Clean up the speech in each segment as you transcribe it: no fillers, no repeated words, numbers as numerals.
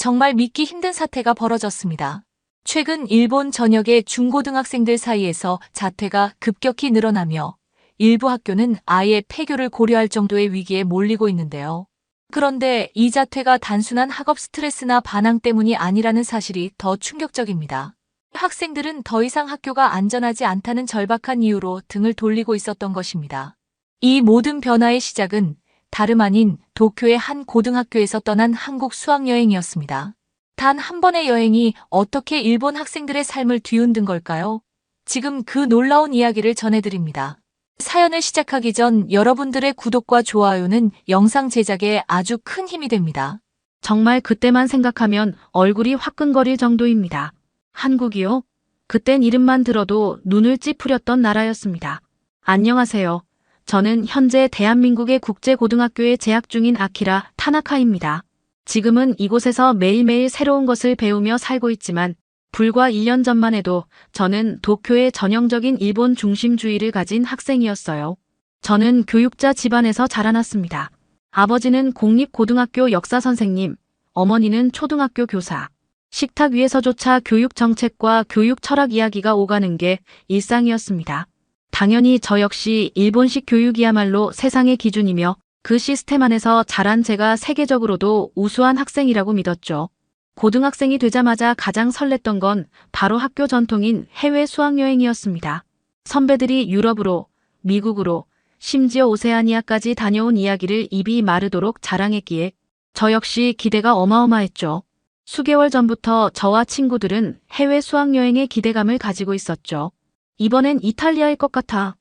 정말 믿기 힘든 사태가 벌어졌습니다. 최근 일본 전역의 중고등학생들 사이에서 자퇴가 급격히 늘어나며 일부 학교는 아예 폐교를 고려할 정도의 위기에 몰리고 있는데요. 그런데 이 자퇴가 단순한 학업 스트레스나 반항 때문이 아니라는 사실이 더 충격적입니다. 학생들은 더 이상 학교가 안전하지 않다는 절박한 이유로 등을 돌리고 있었던 것입니다. 이 모든 변화의 시작은 다름 아닌 도쿄의 한 고등학교에서 떠난 한국 수학여행이었습니다. 단 한 번의 여행이 어떻게 일본 학생들의 삶을 뒤흔든 걸까요? 지금 그 놀라운 이야기를 전해드립니다. 사연을 시작하기 전 여러분들의 구독과 좋아요는 영상 제작에 아주 큰 힘이 됩니다. 정말 그때만 생각하면 얼굴이 화끈거릴 정도입니다. 한국이요? 그땐 이름만 들어도 눈을 찌푸렸던 나라였습니다. 안녕하세요. 저는 현재 대한민국의 국제고등학교에 재학 중인 아키라 타나카입니다. 지금은 이곳에서 매일매일 새로운 것을 배우며 살고 있지만 불과 1년 전만 해도 저는 도쿄의 전형적인 일본 중심주의를 가진 학생이었어요. 저는 교육자 집안에서 자라났습니다. 아버지는 공립고등학교 역사 선생님, 어머니는 초등학교 교사. 식탁 위에서조차 교육 정책과 교육 철학 이야기가 오가는 게 일상이었습니다. 당연히 저 역시 일본식 교육이야말로 세상의 기준이며 그 시스템 안에서 자란 제가 세계적으로도 우수한 학생이라고 믿었죠. 고등학생이 되자마자 가장 설렜던 건 바로 학교 전통인 해외 수학여행이었습니다. 선배들이 유럽으로, 미국으로, 심지어 오세아니아까지 다녀온 이야기를 입이 마르도록 자랑했기에 저 역시 기대가 어마어마했죠. 수개월 전부터 저와 친구들은 해외 수학여행에 기대감을 가지고 있었죠. 이번엔 이탈리아일 것 같아.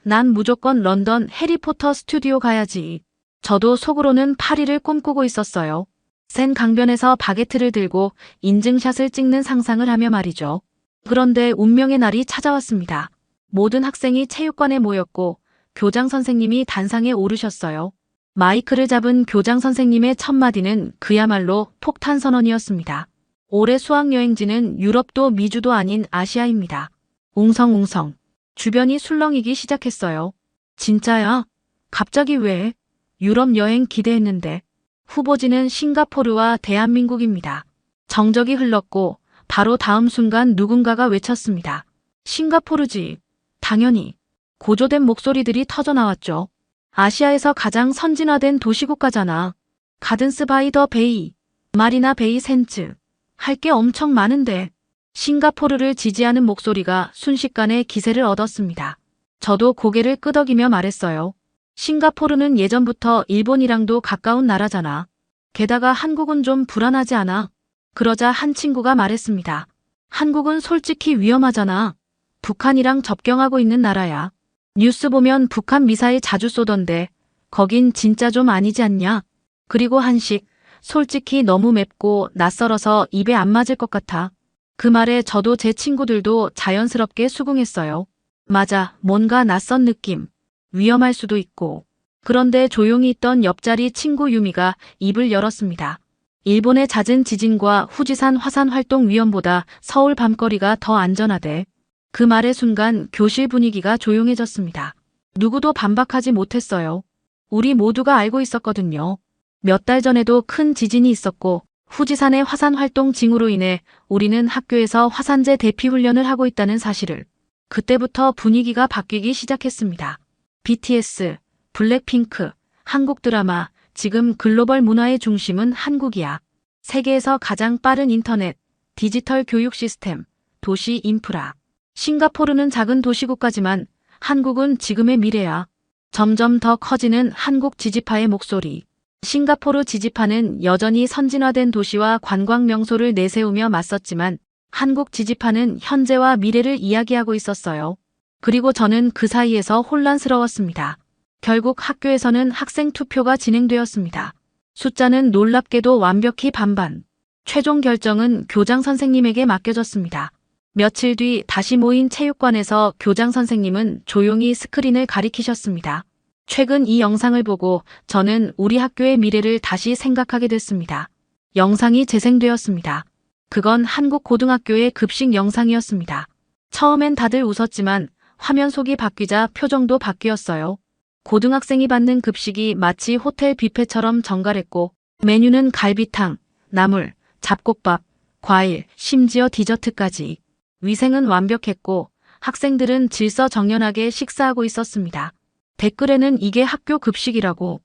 난 무조건 런던 해리포터 스튜디오 가야지. 저도 속으로는 파리를 꿈꾸고 있었어요. 센 강변에서 바게트를 들고 인증샷을 찍는 상상을 하며 말이죠. 그런데 운명의 날이 찾아왔습니다. 모든 학생이 체육관에 모였고 교장 선생님이 단상에 오르셨어요. 마이크를 잡은 교장 선생님의 첫 마디는 그야말로 폭탄 선언이었습니다. 올해 수학여행지는 유럽도 미주도 아닌 아시아입니다. 웅성웅성. 주변이 술렁이기 시작했어요. 진짜야? 갑자기 왜? 유럽 여행 기대했는데. 후보지는 싱가포르와 대한민국입니다. 정적이 흘렀고 바로 다음 순간 누군가가 외쳤습니다. 싱가포르지. 당연히. 고조된 목소리들이 터져나왔죠. 아시아에서 가장 선진화된 도시국가잖아. 가든스 바이 더 베이, 마리나 베이 샌즈. 할 게 엄청 많은데. 싱가포르를 지지하는 목소리가 순식간에 기세를 얻었습니다. 저도 고개를 끄덕이며 말했어요. 싱가포르는 예전부터 일본이랑도 가까운 나라잖아. 게다가 한국은 좀 불안하지 않아? 그러자 한 친구가 말했습니다. 한국은 솔직히 위험하잖아. 북한이랑 접경하고 있는 나라야. 뉴스 보면 북한 미사일 자주 쏘던데 거긴 진짜 좀 아니지 않냐? 그리고 한식, 솔직히 너무 맵고 낯설어서 입에 안 맞을 것 같아. 그 말에 저도 제 친구들도 자연스럽게 수긍했어요. 맞아, 뭔가 낯선 느낌. 위험할 수도 있고. 그런데 조용히 있던 옆자리 친구 유미가 입을 열었습니다. 일본의 잦은 지진과 후지산 화산 활동 위험보다 서울 밤거리가 더 안전하대. 그 말의 순간 교실 분위기가 조용해졌습니다. 누구도 반박하지 못했어요. 우리 모두가 알고 있었거든요. 몇 달 전에도 큰 지진이 있었고 후지산의 화산 활동 징후로 인해 우리는 학교에서 화산재 대피 훈련을 하고 있다는 사실을. 그때부터 분위기가 바뀌기 시작했습니다. BTS, 블랙핑크, 한국 드라마, 지금 글로벌 문화의 중심은 한국이야. 세계에서 가장 빠른 인터넷, 디지털 교육 시스템, 도시 인프라. 싱가포르는 작은 도시국가지만 한국은 지금의 미래야. 점점 더 커지는 한국 지지파의 목소리. 싱가포르 지지파는 여전히 선진화된 도시와 관광 명소를 내세우며 맞섰지만 한국 지지파는 현재와 미래를 이야기하고 있었어요. 그리고 저는 그 사이에서 혼란스러웠습니다. 결국 학교에서는 학생 투표가 진행되었습니다. 숫자는 놀랍게도 완벽히 반반. 최종 결정은 교장 선생님에게 맡겨졌습니다. 며칠 뒤 다시 모인 체육관에서 교장 선생님은 조용히 스크린을 가리키셨습니다. 최근 이 영상을 보고 저는 우리 학교의 미래를 다시 생각하게 됐습니다. 영상이 재생되었습니다. 그건 한국 고등학교의 급식 영상이었습니다. 처음엔 다들 웃었지만 화면 속이 바뀌자 표정도 바뀌었어요. 고등학생이 받는 급식이 마치 호텔 뷔페처럼 정갈했고 메뉴는 갈비탕, 나물, 잡곡밥, 과일, 심지어 디저트까지. 위생은 완벽했고 학생들은 질서정연하게 식사하고 있었습니다. 댓글에는 이게 학교 급식이라고.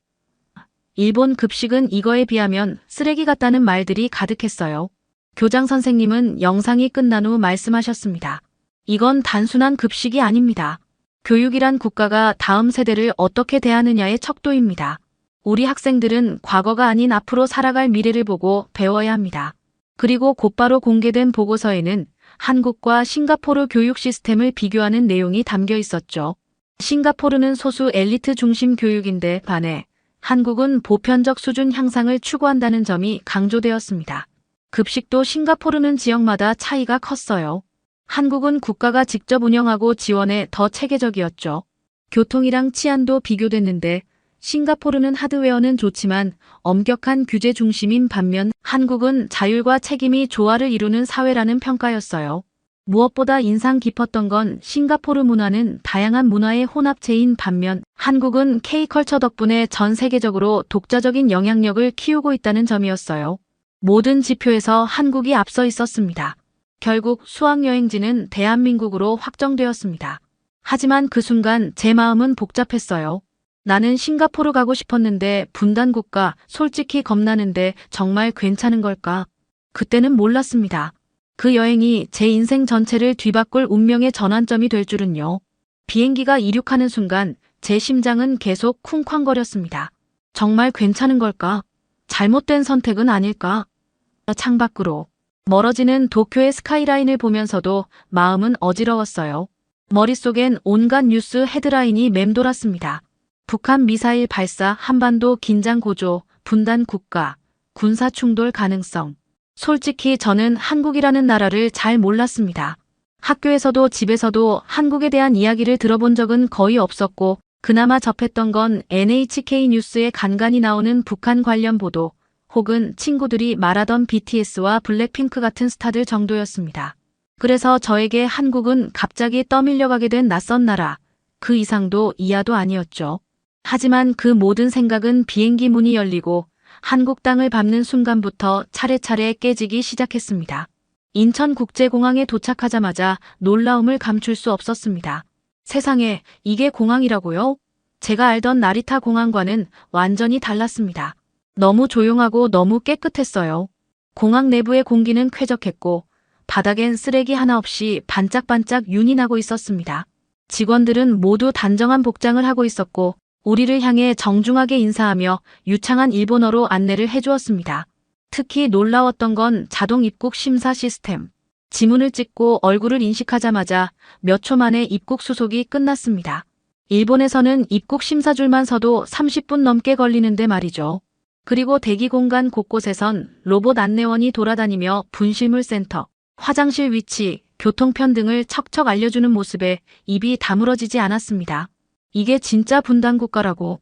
일본 급식은 이거에 비하면 쓰레기 같다는 말들이 가득했어요. 교장 선생님은 영상이 끝난 후 말씀하셨습니다. 이건 단순한 급식이 아닙니다. 교육이란 국가가 다음 세대를 어떻게 대하느냐의 척도입니다. 우리 학생들은 과거가 아닌 앞으로 살아갈 미래를 보고 배워야 합니다. 그리고 곧바로 공개된 보고서에는 한국과 싱가포르 교육 시스템을 비교하는 내용이 담겨 있었죠. 싱가포르는 소수 엘리트 중심 교육인데 반해 한국은 보편적 수준 향상을 추구한다는 점이 강조되었습니다. 급식도 싱가포르는 지역마다 차이가 컸어요. 한국은 국가가 직접 운영하고 지원에 더 체계적이었죠. 교통이랑 치안도 비교됐는데 싱가포르는 하드웨어는 좋지만 엄격한 규제 중심인 반면 한국은 자율과 책임이 조화를 이루는 사회라는 평가였어요. 무엇보다 인상 깊었던 건 싱가포르 문화는 다양한 문화의 혼합체인 반면 한국은 K컬처 덕분에 전 세계적으로 독자적인 영향력을 키우고 있다는 점이었어요. 모든 지표에서 한국이 앞서 있었습니다. 결국 수학여행지는 대한민국으로 확정되었습니다. 하지만 그 순간 제 마음은 복잡했어요. 나는 싱가포르 가고 싶었는데 분단국가 솔직히 겁나는데 정말 괜찮은 걸까? 그때는 몰랐습니다. 그 여행이 제 인생 전체를 뒤바꿀 운명의 전환점이 될 줄은요. 비행기가 이륙하는 순간 제 심장은 계속 쿵쾅거렸습니다. 정말 괜찮은 걸까? 잘못된 선택은 아닐까? 창밖으로 멀어지는 도쿄의 스카이라인을 보면서도 마음은 어지러웠어요. 머릿속엔 온갖 뉴스 헤드라인이 맴돌았습니다. 북한 미사일 발사, 한반도 긴장 고조, 분단 국가, 군사 충돌 가능성. 솔직히 저는 한국이라는 나라를 잘 몰랐습니다. 학교에서도 집에서도 한국에 대한 이야기를 들어본 적은 거의 없었고 그나마 접했던 건 NHK 뉴스에 간간히 나오는 북한 관련 보도 혹은 친구들이 말하던 BTS와 블랙핑크 같은 스타들 정도였습니다. 그래서 저에게 한국은 갑자기 떠밀려가게 된 낯선 나라, 그 이상도 이하도 아니었죠. 하지만 그 모든 생각은 비행기 문이 열리고 한국 땅을 밟는 순간부터 차례차례 깨지기 시작했습니다. 인천국제공항에 도착하자마자 놀라움을 감출 수 없었습니다. 세상에, 이게 공항이라고요? 제가 알던 나리타 공항과는 완전히 달랐습니다. 너무 조용하고 너무 깨끗했어요. 공항 내부의 공기는 쾌적했고 바닥엔 쓰레기 하나 없이 반짝반짝 윤이 나고 있었습니다. 직원들은 모두 단정한 복장을 하고 있었고 우리를 향해 정중하게 인사하며 유창한 일본어로 안내를 해주었습니다. 특히 놀라웠던 건 자동 입국 심사 시스템. 지문을 찍고 얼굴을 인식하자마자 몇 초 만에 입국 수속이 끝났습니다. 일본에서는 입국 심사줄만 서도 30분 넘게 걸리는데 말이죠. 그리고 대기 공간 곳곳에선 로봇 안내원이 돌아다니며 분실물 센터, 화장실 위치, 교통편 등을 척척 알려주는 모습에 입이 다물어지지 않았습니다. 이게 진짜 분단국가라고.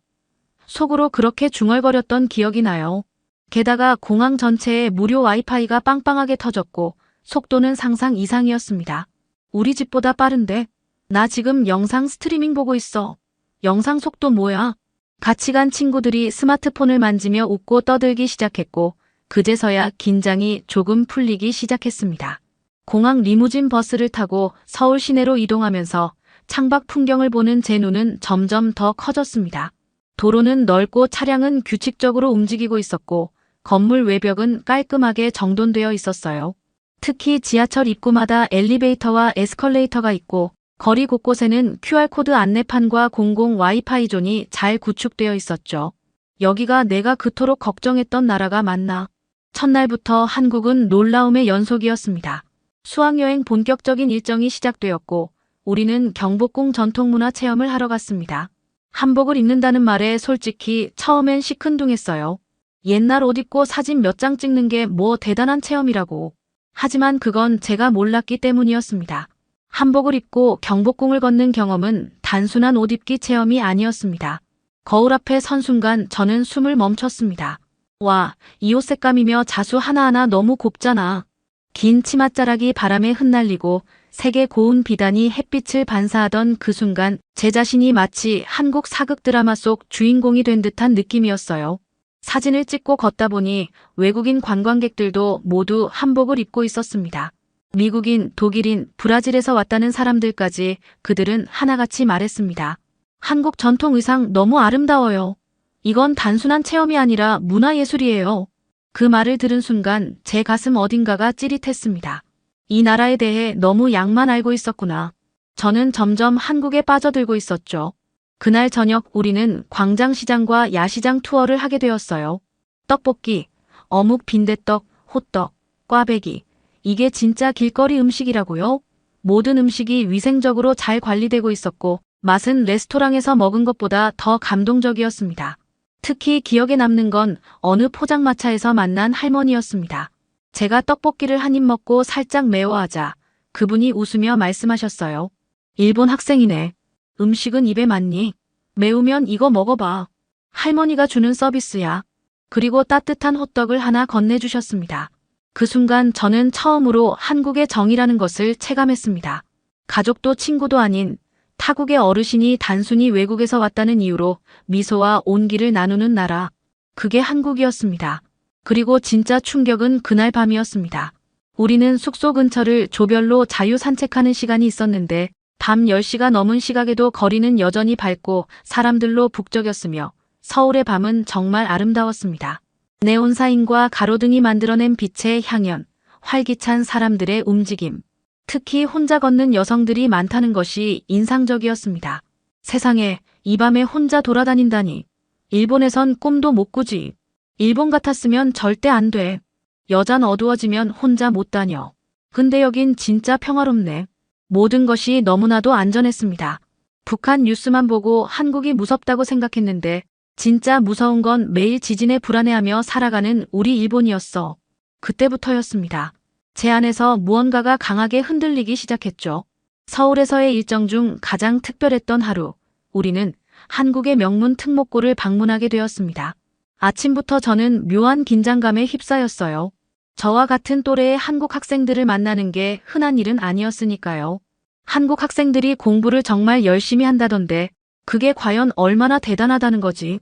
속으로 그렇게 중얼거렸던 기억이 나요. 게다가 공항 전체에 무료 와이파이가 빵빵하게 터졌고 속도는 상상 이상이었습니다. 우리 집보다 빠른데? 나 지금 영상 스트리밍 보고 있어. 영상 속도 뭐야? 같이 간 친구들이 스마트폰을 만지며 웃고 떠들기 시작했고 그제서야 긴장이 조금 풀리기 시작했습니다. 공항 리무진 버스를 타고 서울 시내로 이동하면서 창밖 풍경을 보는 제 눈은 점점 더 커졌습니다. 도로는 넓고 차량은 규칙적으로 움직이고 있었고 건물 외벽은 깔끔하게 정돈되어 있었어요. 특히 지하철 입구마다 엘리베이터와 에스컬레이터가 있고 거리 곳곳에는 QR코드 안내판과 공공 와이파이 존이 잘 구축되어 있었죠. 여기가 내가 그토록 걱정했던 나라가 맞나? 첫날부터 한국은 놀라움의 연속이었습니다. 수학여행 본격적인 일정이 시작되었고 우리는 경복궁 전통문화 체험을 하러 갔습니다. 한복을 입는다는 말에 솔직히 처음엔 시큰둥했어요. 옛날 옷 입고 사진 몇 장 찍는 게 뭐 대단한 체험이라고. 하지만 그건 제가 몰랐기 때문이었습니다. 한복을 입고 경복궁을 걷는 경험은 단순한 옷 입기 체험이 아니었습니다. 거울 앞에 선 순간 저는 숨을 멈췄습니다. 와, 이 옷 색감이며 자수 하나하나 너무 곱잖아. 긴 치맛자락이 바람에 흩날리고 색의 고운 비단이 햇빛을 반사하던 그 순간 제 자신이 마치 한국 사극 드라마 속 주인공이 된 듯한 느낌이었어요. 사진을 찍고 걷다 보니 외국인 관광객들도 모두 한복을 입고 있었습니다. 미국인, 독일인, 브라질에서 왔다는 사람들까지 그들은 하나같이 말했습니다. 한국 전통 의상 너무 아름다워요. 이건 단순한 체험이 아니라 문화예술이에요. 그 말을 들은 순간 제 가슴 어딘가가 찌릿했습니다. 이 나라에 대해 너무 양만 알고 있었구나. 저는 점점 한국에 빠져들고 있었죠. 그날 저녁 우리는 광장시장과 야시장 투어를 하게 되었어요. 떡볶이, 어묵 빈대떡, 호떡, 꽈배기. 이게 진짜 길거리 음식이라고요? 모든 음식이 위생적으로 잘 관리되고 있었고 맛은 레스토랑에서 먹은 것보다 더 감동적이었습니다. 특히 기억에 남는 건 어느 포장마차에서 만난 할머니였습니다. 제가 떡볶이를 한 입 먹고 살짝 매워하자 그분이 웃으며 말씀하셨어요. 일본 학생이네. 음식은 입에 맞니? 매우면 이거 먹어봐. 할머니가 주는 서비스야. 그리고 따뜻한 호떡을 하나 건네주셨습니다. 그 순간 저는 처음으로 한국의 정이라는 것을 체감했습니다. 가족도 친구도 아닌 타국의 어르신이 단순히 외국에서 왔다는 이유로 미소와 온기를 나누는 나라. 그게 한국이었습니다. 그리고 진짜 충격은 그날 밤이었습니다. 우리는 숙소 근처를 조별로 자유 산책하는 시간이 있었는데 밤 10시가 넘은 시각에도 거리는 여전히 밝고 사람들로 북적였으며 서울의 밤은 정말 아름다웠습니다. 네온사인과 가로등이 만들어낸 빛의 향연, 활기찬 사람들의 움직임. 특히 혼자 걷는 여성들이 많다는 것이 인상적이었습니다. 세상에 이 밤에 혼자 돌아다닌다니. 일본에선 꿈도 못 꾸지. 일본 같았으면 절대 안 돼. 여잔 어두워지면 혼자 못 다녀. 근데 여긴 진짜 평화롭네. 모든 것이 너무나도 안전했습니다. 북한 뉴스만 보고 한국이 무섭다고 생각했는데 진짜 무서운 건 매일 지진에 불안해하며 살아가는 우리 일본이었어. 그때부터였습니다. 제 안에서 무언가가 강하게 흔들리기 시작했죠. 서울에서의 일정 중 가장 특별했던 하루, 우리는 한국의 명문 특목고를 방문하게 되었습니다. 아침부터 저는 묘한 긴장감에 휩싸였어요. 저와 같은 또래의 한국 학생들을 만나는 게 흔한 일은 아니었으니까요. 한국 학생들이 공부를 정말 열심히 한다던데 그게 과연 얼마나 대단하다는 거지.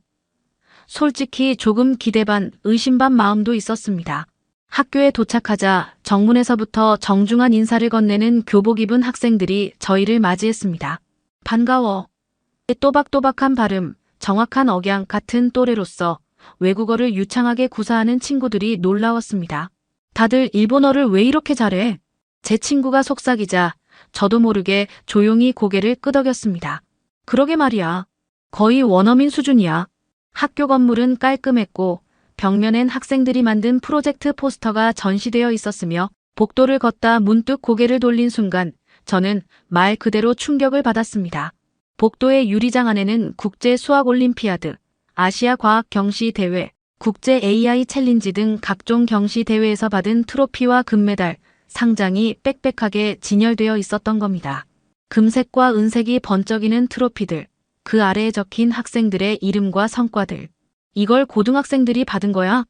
솔직히 조금 기대 반, 의심 반 마음도 있었습니다. 학교에 도착하자 정문에서부터 정중한 인사를 건네는 교복 입은 학생들이 저희를 맞이했습니다. 반가워. 또박또박한 발음, 정확한 억양 같은 또래로서 외국어를 유창하게 구사하는 친구들이 놀라웠습니다. 다들 일본어를 왜 이렇게 잘해? 제 친구가 속삭이자 저도 모르게 조용히 고개를 끄덕였습니다. 그러게 말이야. 거의 원어민 수준이야. 학교 건물은 깔끔했고 벽면엔 학생들이 만든 프로젝트 포스터가 전시되어 있었으며 복도를 걷다 문득 고개를 돌린 순간 저는 말 그대로 충격을 받았습니다. 복도의 유리장 안에는 국제 수학 올림피아드, 아시아 과학 경시 대회, 국제 AI 챌린지 등 각종 경시 대회에서 받은 트로피와 금메달, 상장이 빽빽하게 진열되어 있었던 겁니다. 금색과 은색이 번쩍이는 트로피들, 그 아래에 적힌 학생들의 이름과 성과들. 이걸 고등학생들이 받은 거야?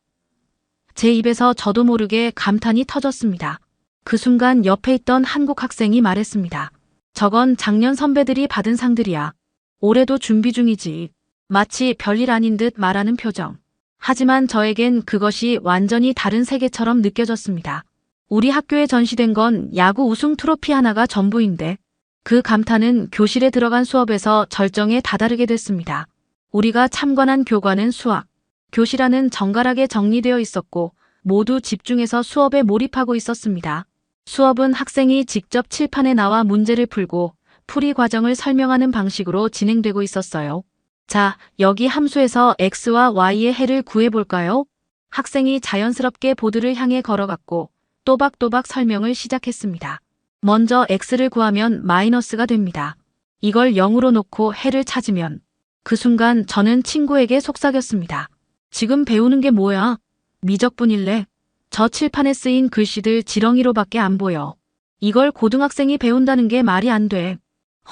제 입에서 저도 모르게 감탄이 터졌습니다. 그 순간 옆에 있던 한국 학생이 말했습니다. 저건 작년 선배들이 받은 상들이야. 올해도 준비 중이지. 마치 별일 아닌 듯 말하는 표정. 하지만 저에겐 그것이 완전히 다른 세계처럼 느껴졌습니다. 우리 학교에 전시된 건 야구 우승 트로피 하나가 전부인데 그 감탄은 교실에 들어간 수업에서 절정에 다다르게 됐습니다. 우리가 참관한 교과는 수학. 교실 안은 정갈하게 정리되어 있었고 모두 집중해서 수업에 몰입하고 있었습니다. 수업은 학생이 직접 칠판에 나와 문제를 풀고 풀이 과정을 설명하는 방식으로 진행되고 있었어요. 자, 여기 함수에서 x와 y의 해를 구해볼까요? 학생이 자연스럽게 보드를 향해 걸어갔고 또박또박 설명을 시작했습니다. 먼저 x를 구하면 마이너스가 됩니다. 이걸 0으로 놓고 해를 찾으면 그 순간 저는 친구에게 속삭였습니다. 지금 배우는 게 뭐야? 미적분일래? 저 칠판에 쓰인 글씨들 지렁이로밖에 안 보여. 이걸 고등학생이 배운다는 게 말이 안 돼.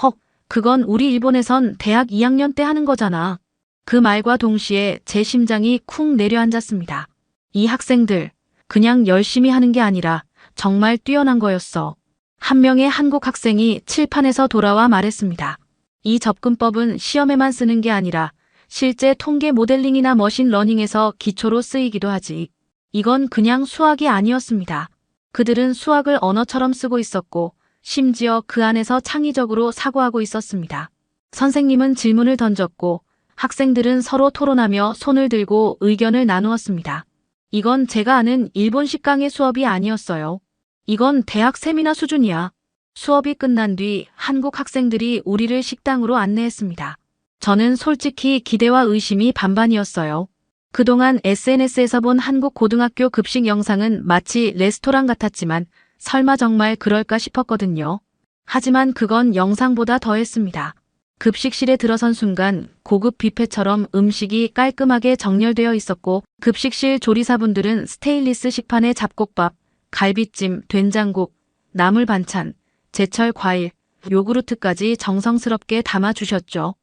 헉, 그건 우리 일본에선 대학 2학년 때 하는 거잖아. 그 말과 동시에 제 심장이 쿵 내려앉았습니다. 이 학생들, 그냥 열심히 하는 게 아니라 정말 뛰어난 거였어. 한 명의 한국 학생이 칠판에서 돌아와 말했습니다. 이 접근법은 시험에만 쓰는 게 아니라 실제 통계 모델링이나 머신러닝에서 기초로 쓰이기도 하지. 이건 그냥 수학이 아니었습니다. 그들은 수학을 언어처럼 쓰고 있었고, 심지어 그 안에서 창의적으로 사고하고 있었습니다. 선생님은 질문을 던졌고, 학생들은 서로 토론하며 손을 들고 의견을 나누었습니다. 이건 제가 아는 일본식 강의 수업이 아니었어요. 이건 대학 세미나 수준이야. 수업이 끝난 뒤 한국 학생들이 우리를 식당으로 안내했습니다. 저는 솔직히 기대와 의심이 반반이었어요. 그동안 SNS에서 본 한국 고등학교 급식 영상은 마치 레스토랑 같았지만 설마 정말 그럴까 싶었거든요. 하지만 그건 영상보다 더했습니다. 급식실에 들어선 순간 고급 뷔페처럼 음식이 깔끔하게 정렬되어 있었고 급식실 조리사분들은 스테인리스 식판에 잡곡밥, 갈비찜, 된장국, 나물 반찬, 제철 과일, 요구르트까지 정성스럽게 담아주셨죠.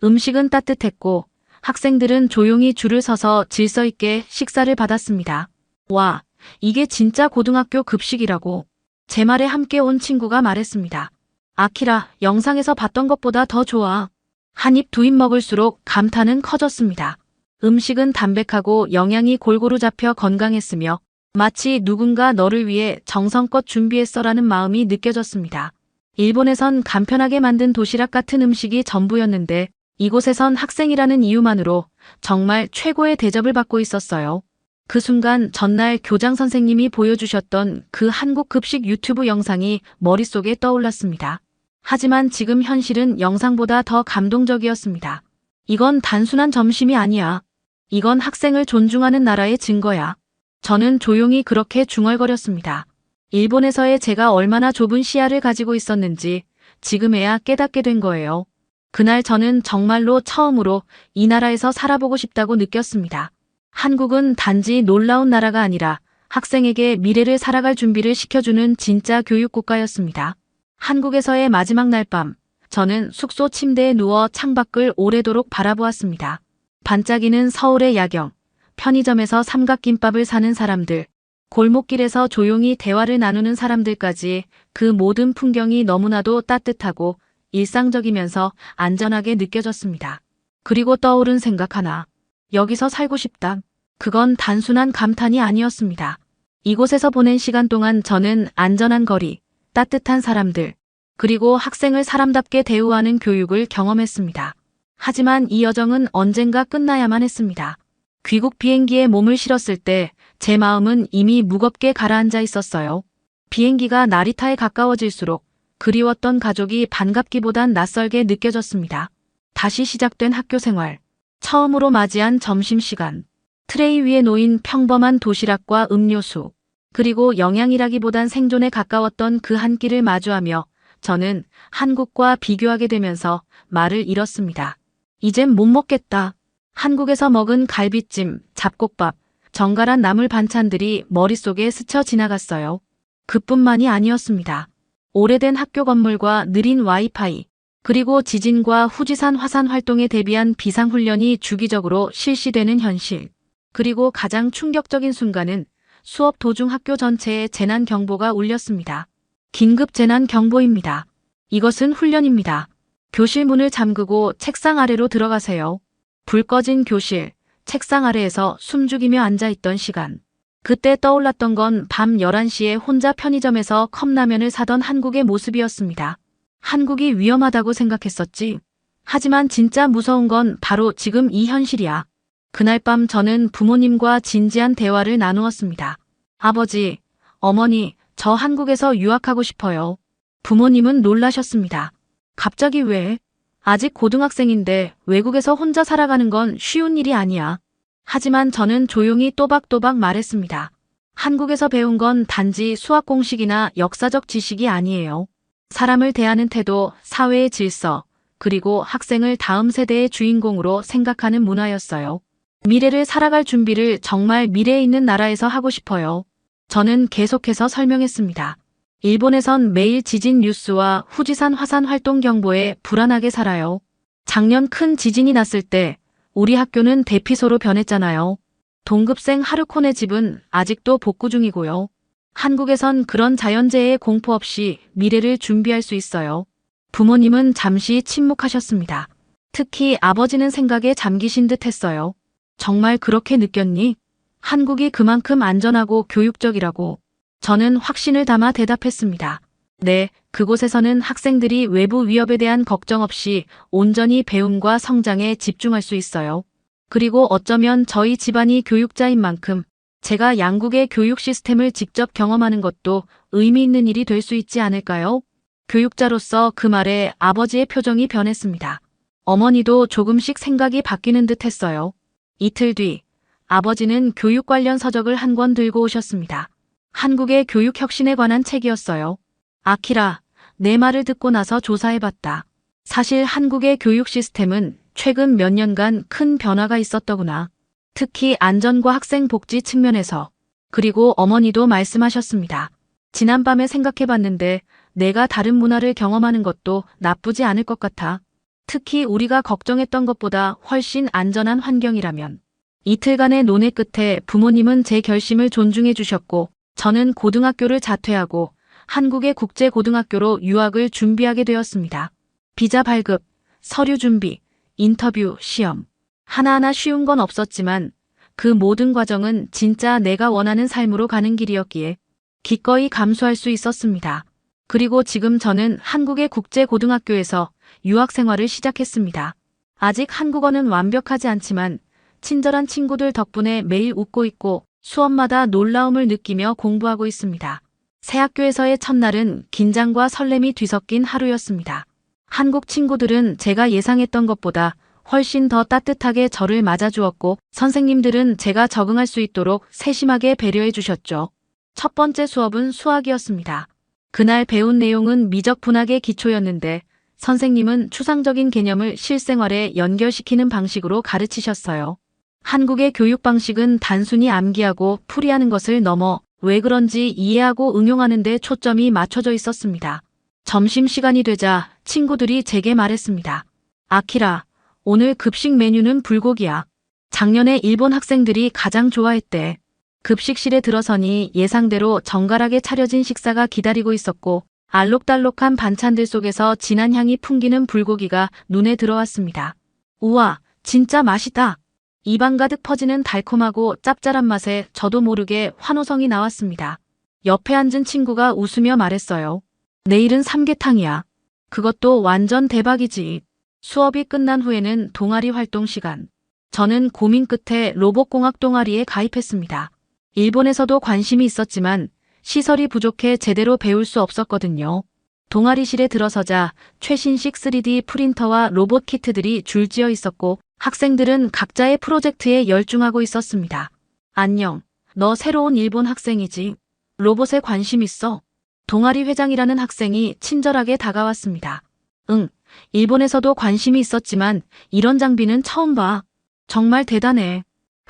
음식은 따뜻했고 학생들은 조용히 줄을 서서 질서 있게 식사를 받았습니다. 와, 이게 진짜 고등학교 급식이라고. 제 말에 함께 온 친구가 말했습니다. 아키라, 영상에서 봤던 것보다 더 좋아. 한 입 두 입 먹을수록 감탄은 커졌습니다. 음식은 담백하고 영양이 골고루 잡혀 건강했으며 마치 누군가 너를 위해 정성껏 준비했어라는 마음이 느껴졌습니다. 일본에선 간편하게 만든 도시락 같은 음식이 전부였는데 이곳에선 학생이라는 이유만으로 정말 최고의 대접을 받고 있었어요. 그 순간 전날 교장 선생님이 보여주셨던 그 한국 급식 유튜브 영상이 머릿속에 떠올랐습니다. 하지만 지금 현실은 영상보다 더 감동적이었습니다. 이건 단순한 점심이 아니야. 이건 학생을 존중하는 나라의 증거야. 저는 조용히 그렇게 중얼거렸습니다. 일본에서의 제가 얼마나 좁은 시야를 가지고 있었는지 지금에야 깨닫게 된 거예요. 그날 저는 정말로 처음으로 이 나라에서 살아보고 싶다고 느꼈습니다. 한국은 단지 놀라운 나라가 아니라 학생에게 미래를 살아갈 준비를 시켜주는 진짜 교육국가였습니다. 한국에서의 마지막 날 밤, 저는 숙소 침대에 누워 창밖을 오래도록 바라보았습니다. 반짝이는 서울의 야경, 편의점에서 삼각김밥을 사는 사람들, 골목길에서 조용히 대화를 나누는 사람들까지 그 모든 풍경이 너무나도 따뜻하고 일상적이면서 안전하게 느껴졌습니다. 그리고 떠오른 생각 하나. 여기서 살고 싶다. 그건 단순한 감탄이 아니었습니다. 이곳에서 보낸 시간 동안 저는 안전한 거리, 따뜻한 사람들, 그리고 학생을 사람답게 대우하는 교육을 경험했습니다. 하지만 이 여정은 언젠가 끝나야만 했습니다. 귀국 비행기에 몸을 실었을 때 제 마음은 이미 무겁게 가라앉아 있었어요. 비행기가 나리타에 가까워질수록 그리웠던 가족이 반갑기보단 낯설게 느껴졌습니다. 다시 시작된 학교 생활. 처음으로 맞이한 점심시간. 트레이 위에 놓인 평범한 도시락과 음료수. 그리고 영양이라기보단 생존에 가까웠던 그 한 끼를 마주하며 저는 한국과 비교하게 되면서 말을 잃었습니다. 이젠 못 먹겠다. 한국에서 먹은 갈비찜, 잡곡밥, 정갈한 나물 반찬들이 머릿속에 스쳐 지나갔어요. 그뿐만이 아니었습니다. 오래된 학교 건물과 느린 와이파이, 그리고 지진과 후지산 화산 활동에 대비한 비상훈련이 주기적으로 실시되는 현실. 그리고 가장 충격적인 순간은 수업 도중 학교 전체에 재난 경보가 울렸습니다. 긴급 재난 경보입니다. 이것은 훈련입니다. 교실 문을 잠그고 책상 아래로 들어가세요. 불 꺼진 교실, 책상 아래에서 숨죽이며 앉아있던 시간. 그때 떠올랐던 건 밤 11시에 혼자 편의점에서 컵라면을 사던 한국의 모습이었습니다. 한국이 위험하다고 생각했었지. 하지만 진짜 무서운 건 바로 지금 이 현실이야. 그날 밤 저는 부모님과 진지한 대화를 나누었습니다. 아버지, 어머니, 저 한국에서 유학하고 싶어요. 부모님은 놀라셨습니다. 갑자기 왜? 아직 고등학생인데 외국에서 혼자 살아가는 건 쉬운 일이 아니야. 하지만 저는 조용히 또박또박 말했습니다. 한국에서 배운 건 단지 수학 공식이나 역사적 지식이 아니에요. 사람을 대하는 태도, 사회의 질서, 그리고 학생을 다음 세대의 주인공으로 생각하는 문화였어요. 미래를 살아갈 준비를 정말 미래에 있는 나라에서 하고 싶어요. 저는 계속해서 설명했습니다. 일본에선 매일 지진 뉴스와 후지산 화산 활동 경보에 불안하게 살아요. 작년 큰 지진이 났을 때 우리 학교는 대피소로 변했잖아요. 동급생 하루코네 집은 아직도 복구 중이고요. 한국에선 그런 자연재해의 공포 없이 미래를 준비할 수 있어요. 부모님은 잠시 침묵하셨습니다. 특히 아버지는 생각에 잠기신 듯 했어요. 정말 그렇게 느꼈니? 한국이 그만큼 안전하고 교육적이라고. 저는 확신을 담아 대답했습니다. 네, 그곳에서는 학생들이 외부 위협에 대한 걱정 없이 온전히 배움과 성장에 집중할 수 있어요. 그리고 어쩌면 저희 집안이 교육자인 만큼 제가 양국의 교육 시스템을 직접 경험하는 것도 의미 있는 일이 될 수 있지 않을까요? 교육자로서 그 말에 아버지의 표정이 변했습니다. 어머니도 조금씩 생각이 바뀌는 듯 했어요. 이틀 뒤, 아버지는 교육 관련 서적을 한 권 들고 오셨습니다. 한국의 교육 혁신에 관한 책이었어요. 아키라, 내 말을 듣고 나서 조사해봤다. 사실 한국의 교육 시스템은 최근 몇 년간 큰 변화가 있었더구나. 특히 안전과 학생 복지 측면에서. 그리고 어머니도 말씀하셨습니다. 지난밤에 생각해봤는데 내가 다른 문화를 경험하는 것도 나쁘지 않을 것 같아. 특히 우리가 걱정했던 것보다 훨씬 안전한 환경이라면. 이틀간의 논의 끝에 부모님은 제 결심을 존중해 주셨고 저는 고등학교를 자퇴하고 한국의 국제고등학교로 유학을 준비하게 되었습니다. 비자 발급, 서류 준비, 인터뷰, 시험. 하나하나 쉬운 건 없었지만 그 모든 과정은 진짜 내가 원하는 삶으로 가는 길이었기에 기꺼이 감수할 수 있었습니다. 그리고 지금 저는 한국의 국제고등학교에서 유학 생활을 시작했습니다. 아직 한국어는 완벽하지 않지만 친절한 친구들 덕분에 매일 웃고 있고 수업마다 놀라움을 느끼며 공부하고 있습니다. 새 학교에서의 첫날은 긴장과 설렘이 뒤섞인 하루였습니다. 한국 친구들은 제가 예상했던 것보다 훨씬 더 따뜻하게 저를 맞아주었고 선생님들은 제가 적응할 수 있도록 세심하게 배려해 주셨죠. 첫 번째 수업은 수학이었습니다. 그날 배운 내용은 미적분학의 기초였는데 선생님은 추상적인 개념을 실생활에 연결시키는 방식으로 가르치셨어요. 한국의 교육 방식은 단순히 암기하고 풀이하는 것을 넘어 왜 그런지 이해하고 응용하는 데 초점이 맞춰져 있었습니다. 점심시간이 되자 친구들이 제게 말했습니다. 아키라, 오늘 급식 메뉴는 불고기야. 작년에 일본 학생들이 가장 좋아했대. 급식실에 들어서니 예상대로 정갈하게 차려진 식사가 기다리고 있었고 알록달록한 반찬들 속에서 진한 향이 풍기는 불고기가 눈에 들어왔습니다. 우와, 진짜 맛있다. 입안 가득 퍼지는 달콤하고 짭짤한 맛에 저도 모르게 환호성이 나왔습니다. 옆에 앉은 친구가 웃으며 말했어요. 내일은 삼계탕이야. 그것도 완전 대박이지. 수업이 끝난 후에는 동아리 활동 시간. 저는 고민 끝에 로봇공학 동아리에 가입했습니다. 일본에서도 관심이 있었지만 시설이 부족해 제대로 배울 수 없었거든요. 동아리실에 들어서자 최신식 3D 프린터와 로봇 키트들이 줄지어 있었고 학생들은 각자의 프로젝트에 열중하고 있었습니다. 안녕, 너 새로운 일본 학생이지? 로봇에 관심 있어? 동아리 회장이라는 학생이 친절하게 다가왔습니다. 응, 일본에서도 관심이 있었지만 이런 장비는 처음 봐. 정말 대단해.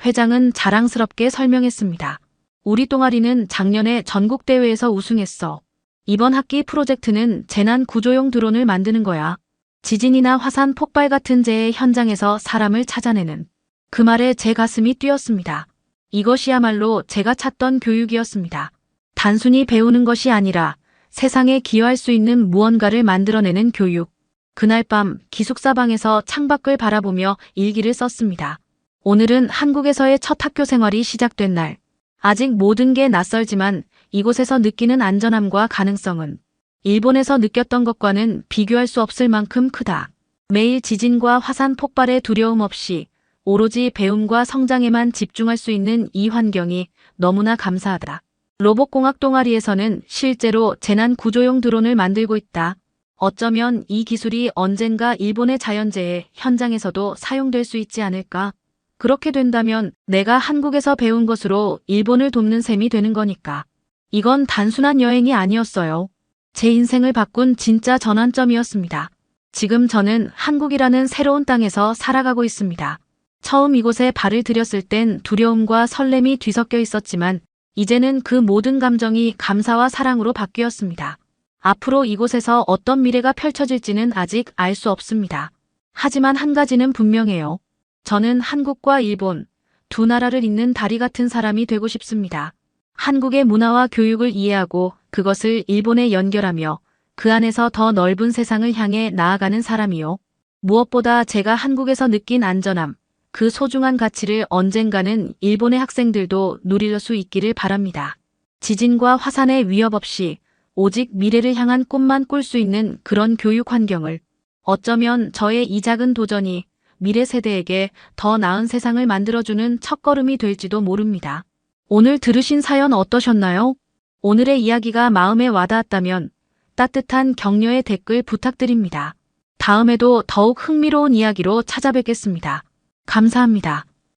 회장은 자랑스럽게 설명했습니다. 우리 동아리는 작년에 전국대회에서 우승했어. 이번 학기 프로젝트는 재난 구조용 드론을 만드는 거야. 지진이나 화산 폭발 같은 재해 현장에서 사람을 찾아내는. 그 말에 제 가슴이 뛰었습니다. 이것이야말로 제가 찾던 교육이었습니다. 단순히 배우는 것이 아니라 세상에 기여할 수 있는 무언가를 만들어내는 교육. 그날 밤 기숙사방에서 창밖을 바라보며 일기를 썼습니다. 오늘은 한국에서의 첫 학교 생활이 시작된 날. 아직 모든 게 낯설지만 이곳에서 느끼는 안전함과 가능성은 일본에서 느꼈던 것과는 비교할 수 없을 만큼 크다. 매일 지진과 화산 폭발의 두려움 없이 오로지 배움과 성장에만 집중할 수 있는 이 환경이 너무나 감사하다. 로봇공학 동아리에서는 실제로 재난 구조용 드론을 만들고 있다. 어쩌면 이 기술이 언젠가 일본의 자연재해 현장에서도 사용될 수 있지 않을까? 그렇게 된다면 내가 한국에서 배운 것으로 일본을 돕는 셈이 되는 거니까. 이건 단순한 여행이 아니었어요. 제 인생을 바꾼 진짜 전환점이었습니다. 지금 저는 한국이라는 새로운 땅에서 살아가고 있습니다. 처음 이곳에 발을 들였을 땐 두려움과 설렘이 뒤섞여 있었지만 이제는 그 모든 감정이 감사와 사랑으로 바뀌었습니다. 앞으로 이곳에서 어떤 미래가 펼쳐질지는 아직 알 수 없습니다. 하지만 한 가지는 분명해요. 저는 한국과 일본, 두 나라를 잇는 다리 같은 사람이 되고 싶습니다. 한국의 문화와 교육을 이해하고 그것을 일본에 연결하며 그 안에서 더 넓은 세상을 향해 나아가는 사람이요. 무엇보다 제가 한국에서 느낀 안전함, 그 소중한 가치를 언젠가는 일본의 학생들도 누릴 수 있기를 바랍니다. 지진과 화산의 위협 없이 오직 미래를 향한 꿈만 꿀 수 있는 그런 교육 환경을, 어쩌면 저의 이 작은 도전이 미래 세대에게 더 나은 세상을 만들어주는 첫걸음이 될지도 모릅니다. 오늘 들으신 사연 어떠셨나요? 오늘의 이야기가 마음에 와닿았다면 따뜻한 격려의 댓글 부탁드립니다. 다음에도 더욱 흥미로운 이야기로 찾아뵙겠습니다. 감사합니다.